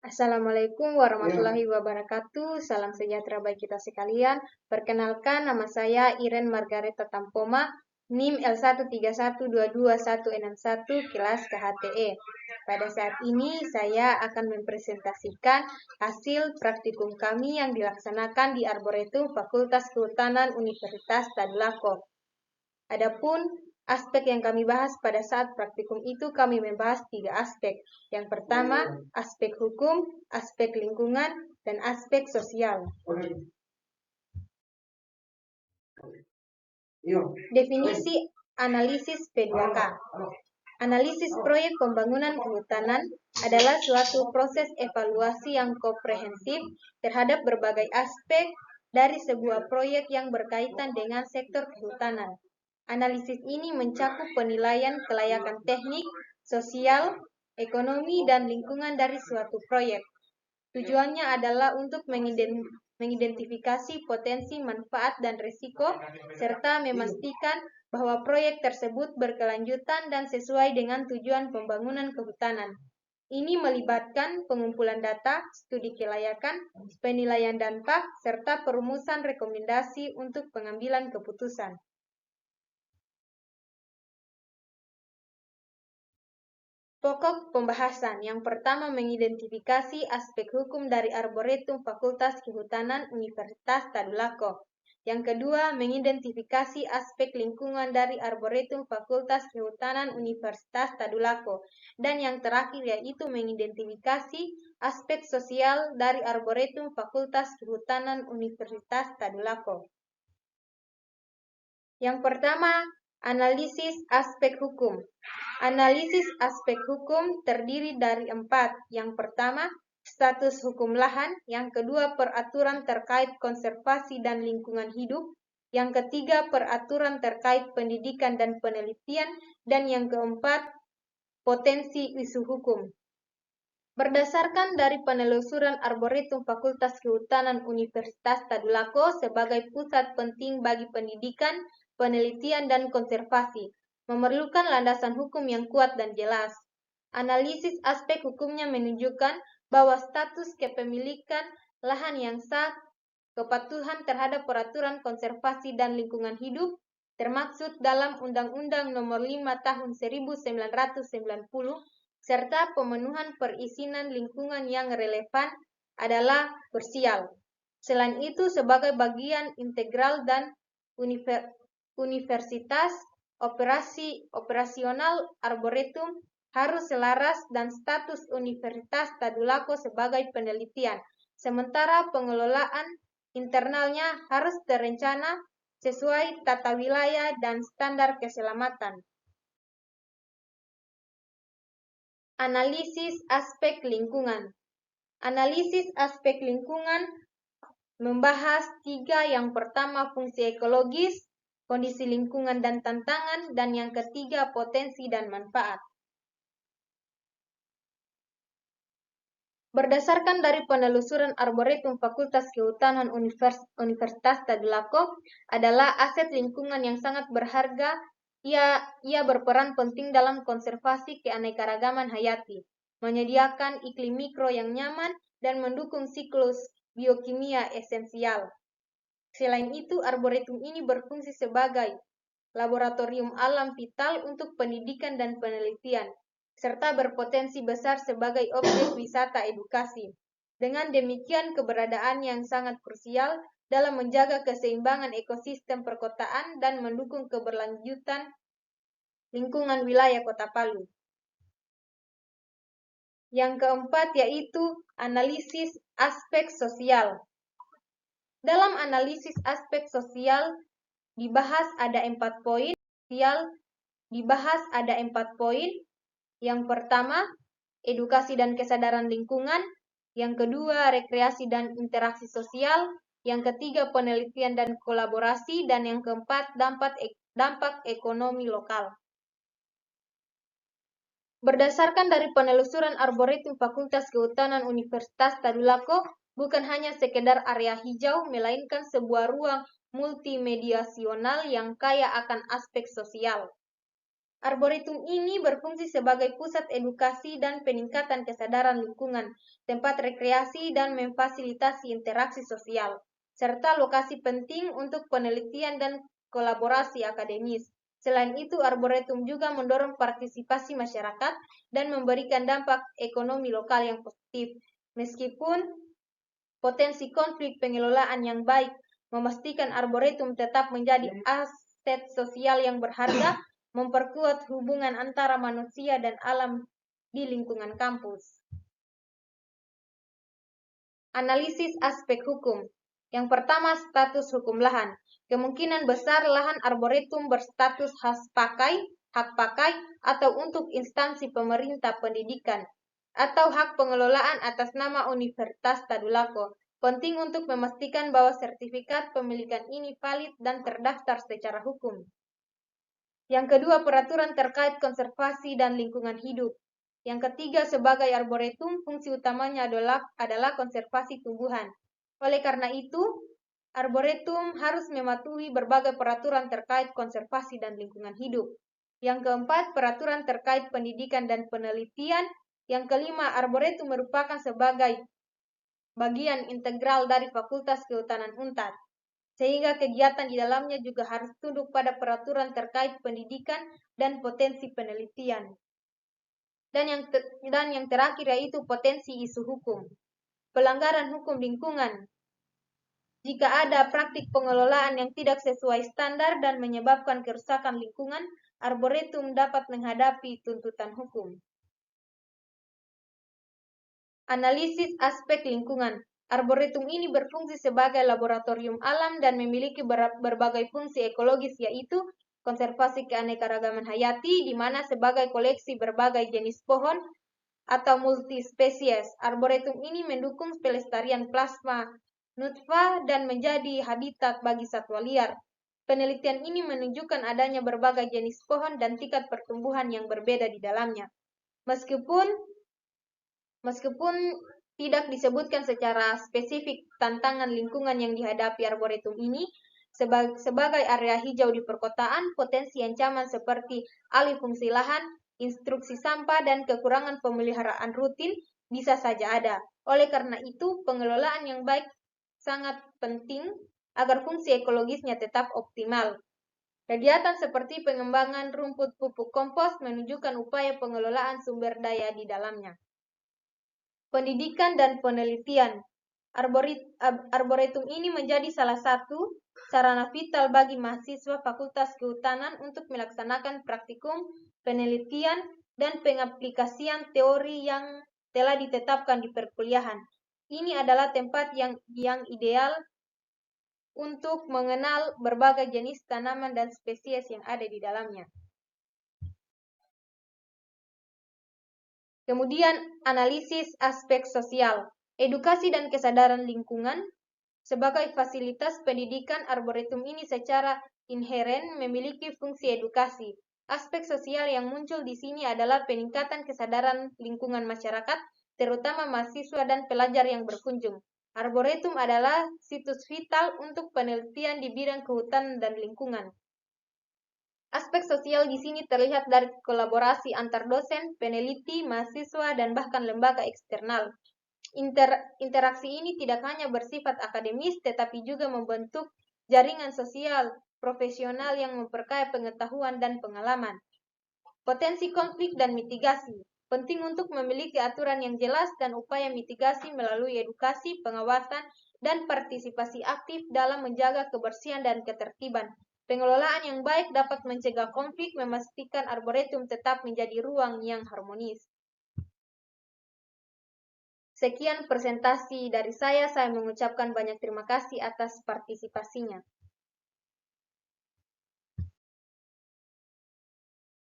Assalamualaikum warahmatullahi wabarakatuh. Salam sejahtera bagi kita sekalian. Perkenalkan, nama saya Iren Margareta Tampoma, NIM L13122161 kelas KHTE. Pada saat ini saya akan mempresentasikan hasil praktikum kami yang dilaksanakan di Arboretum Fakultas Kehutanan Universitas Tadulako. Adapun aspek yang kami bahas pada saat praktikum itu, kami membahas 3 aspek. Yang pertama, aspek hukum, aspek lingkungan, dan aspek sosial. Definisi analisis P2K. Analisis proyek pembangunan kehutanan adalah suatu proses evaluasi yang komprehensif terhadap berbagai aspek dari sebuah proyek yang berkaitan dengan sektor kehutanan. Analisis ini mencakup penilaian kelayakan teknik, sosial, ekonomi, dan lingkungan dari suatu proyek. Tujuannya adalah untuk mengidentifikasi potensi, manfaat, dan risiko, serta memastikan bahwa proyek tersebut berkelanjutan dan sesuai dengan tujuan pembangunan kehutanan. Ini melibatkan pengumpulan data, studi kelayakan, penilaian dampak, serta perumusan rekomendasi untuk pengambilan keputusan. Pokok pembahasan. Yang pertama, mengidentifikasi aspek hukum dari Arboretum Fakultas Kehutanan Universitas Tadulako. Yang kedua, mengidentifikasi aspek lingkungan dari Arboretum Fakultas Kehutanan Universitas Tadulako. Dan yang terakhir yaitu mengidentifikasi aspek sosial dari Arboretum Fakultas Kehutanan Universitas Tadulako. Yang pertama, analisis aspek hukum. Analisis aspek hukum terdiri dari 4. Yang pertama, status hukum lahan. Yang kedua, peraturan terkait konservasi dan lingkungan hidup. Yang ketiga, peraturan terkait pendidikan dan penelitian. Dan yang keempat, potensi isu hukum. Berdasarkan dari penelusuran Arboretum Fakultas Kehutanan Universitas Tadulako sebagai pusat penting bagi pendidikan, penelitian, dan konservasi, memerlukan landasan hukum yang kuat dan jelas. Analisis aspek hukumnya menunjukkan bahwa status kepemilikan lahan yang sah, kepatuhan terhadap peraturan konservasi dan lingkungan hidup, termaksud dalam Undang-Undang Nomor 5 Tahun 1990, serta pemenuhan perizinan lingkungan yang relevan adalah parsial. Selain itu, sebagai bagian integral dan universitas, operasional Arboretum harus selaras dan status Universitas Tadulako sebagai penelitian, sementara pengelolaan internalnya harus terencana sesuai tata wilayah dan standar keselamatan. Analisis aspek lingkungan. Analisis aspek lingkungan membahas 3. Yang pertama, fungsi ekologis, kondisi lingkungan dan tantangan, dan yang ketiga, potensi dan manfaat. Berdasarkan dari penelusuran Arboretum Fakultas Kehutanan Universitas Tadulako adalah aset lingkungan yang sangat berharga. Ia berperan penting dalam konservasi keanekaragaman hayati, menyediakan iklim mikro yang nyaman, dan mendukung siklus biokimia esensial. Selain itu, Arboretum ini berfungsi sebagai laboratorium alam vital untuk pendidikan dan penelitian, serta berpotensi besar sebagai objek wisata edukasi. Dengan demikian, keberadaan yang sangat krusial dalam menjaga keseimbangan ekosistem perkotaan dan mendukung keberlanjutan lingkungan wilayah Kota Palu. Yang keempat yaitu analisis aspek sosial. Dalam analisis aspek sosial dibahas ada 4 poin. Yang pertama, edukasi dan kesadaran lingkungan. Yang kedua, rekreasi dan interaksi sosial. Yang ketiga, penelitian dan kolaborasi. Dan yang keempat, dampak ekonomi lokal. Berdasarkan dari penelusuran Arboretum Fakultas Kehutanan Universitas Tadulako, bukan hanya sekedar area hijau, melainkan sebuah ruang multimediasional yang kaya akan aspek sosial. Arboretum ini berfungsi sebagai pusat edukasi dan peningkatan kesadaran lingkungan, tempat rekreasi dan memfasilitasi interaksi sosial, serta lokasi penting untuk penelitian dan kolaborasi akademis. Selain itu, Arboretum juga mendorong partisipasi masyarakat dan memberikan dampak ekonomi lokal yang positif. Meskipun potensi konflik pengelolaan yang baik memastikan Arboretum tetap menjadi aset sosial yang berharga, memperkuat hubungan antara manusia dan alam di lingkungan kampus. Analisis aspek hukum. Yang pertama, status hukum lahan. Kemungkinan besar lahan Arboretum berstatus hak pakai, atau untuk instansi pemerintah pendidikan, atau hak pengelolaan atas nama Universitas Tadulako. Penting untuk memastikan bahwa sertifikat pemilikan ini valid dan terdaftar secara hukum. Yang kedua, peraturan terkait konservasi dan lingkungan hidup. Yang ketiga, sebagai arboretum, fungsi utamanya adalah konservasi tumbuhan. Oleh karena itu, arboretum harus mematuhi berbagai peraturan terkait konservasi dan lingkungan hidup. Yang keempat, peraturan terkait pendidikan dan penelitian. Yang kelima, arboretum merupakan sebagai bagian integral dari Fakultas Kehutanan Unpad, sehingga kegiatan di dalamnya juga harus tunduk pada peraturan terkait pendidikan dan potensi penelitian. Dan yang terakhir yaitu potensi isu hukum. Pelanggaran hukum lingkungan. Jika ada praktik pengelolaan yang tidak sesuai standar dan menyebabkan kerusakan lingkungan, arboretum dapat menghadapi tuntutan hukum. Analisis aspek lingkungan. Arboretum ini berfungsi sebagai laboratorium alam dan memiliki berbagai fungsi ekologis, yaitu konservasi keanekaragaman hayati, di mana sebagai koleksi berbagai jenis pohon atau multispesies. Arboretum ini mendukung pelestarian plasma nutfah dan menjadi habitat bagi satwa liar. Penelitian ini menunjukkan adanya berbagai jenis pohon dan tingkat pertumbuhan yang berbeda di dalamnya. Meskipun tidak disebutkan secara spesifik tantangan lingkungan yang dihadapi arboretum ini, sebagai area hijau di perkotaan, potensi ancaman seperti alih fungsi lahan, instruksi sampah, dan kekurangan pemeliharaan rutin bisa saja ada. Oleh karena itu, pengelolaan yang baik sangat penting agar fungsi ekologisnya tetap optimal. Kegiatan seperti pengembangan rumput pupuk kompos menunjukkan upaya pengelolaan sumber daya di dalamnya. Pendidikan dan penelitian. Arboretum ini menjadi salah satu sarana vital bagi mahasiswa Fakultas Kehutanan untuk melaksanakan praktikum, penelitian, dan pengaplikasian teori yang telah ditetapkan di perkuliahan. Ini adalah tempat yang ideal untuk mengenal berbagai jenis tanaman dan spesies yang ada di dalamnya. Kemudian, analisis aspek sosial, edukasi dan kesadaran lingkungan. Sebagai fasilitas pendidikan, arboretum ini secara inheren memiliki fungsi edukasi. Aspek sosial yang muncul di sini adalah peningkatan kesadaran lingkungan masyarakat, terutama mahasiswa dan pelajar yang berkunjung. Arboretum adalah situs vital untuk penelitian di bidang kehutanan dan lingkungan. Aspek sosial di sini terlihat dari kolaborasi antar dosen, peneliti, mahasiswa, dan bahkan lembaga eksternal. Interaksi ini tidak hanya bersifat akademis, tetapi juga membentuk jaringan sosial profesional yang memperkaya pengetahuan dan pengalaman. Potensi konflik dan mitigasi. Penting untuk memiliki aturan yang jelas dan upaya mitigasi melalui edukasi, pengawasan, dan partisipasi aktif dalam menjaga kebersihan dan ketertiban. Pengelolaan yang baik dapat mencegah konflik, memastikan arboretum tetap menjadi ruang yang harmonis. Sekian presentasi dari saya mengucapkan banyak terima kasih atas partisipasinya.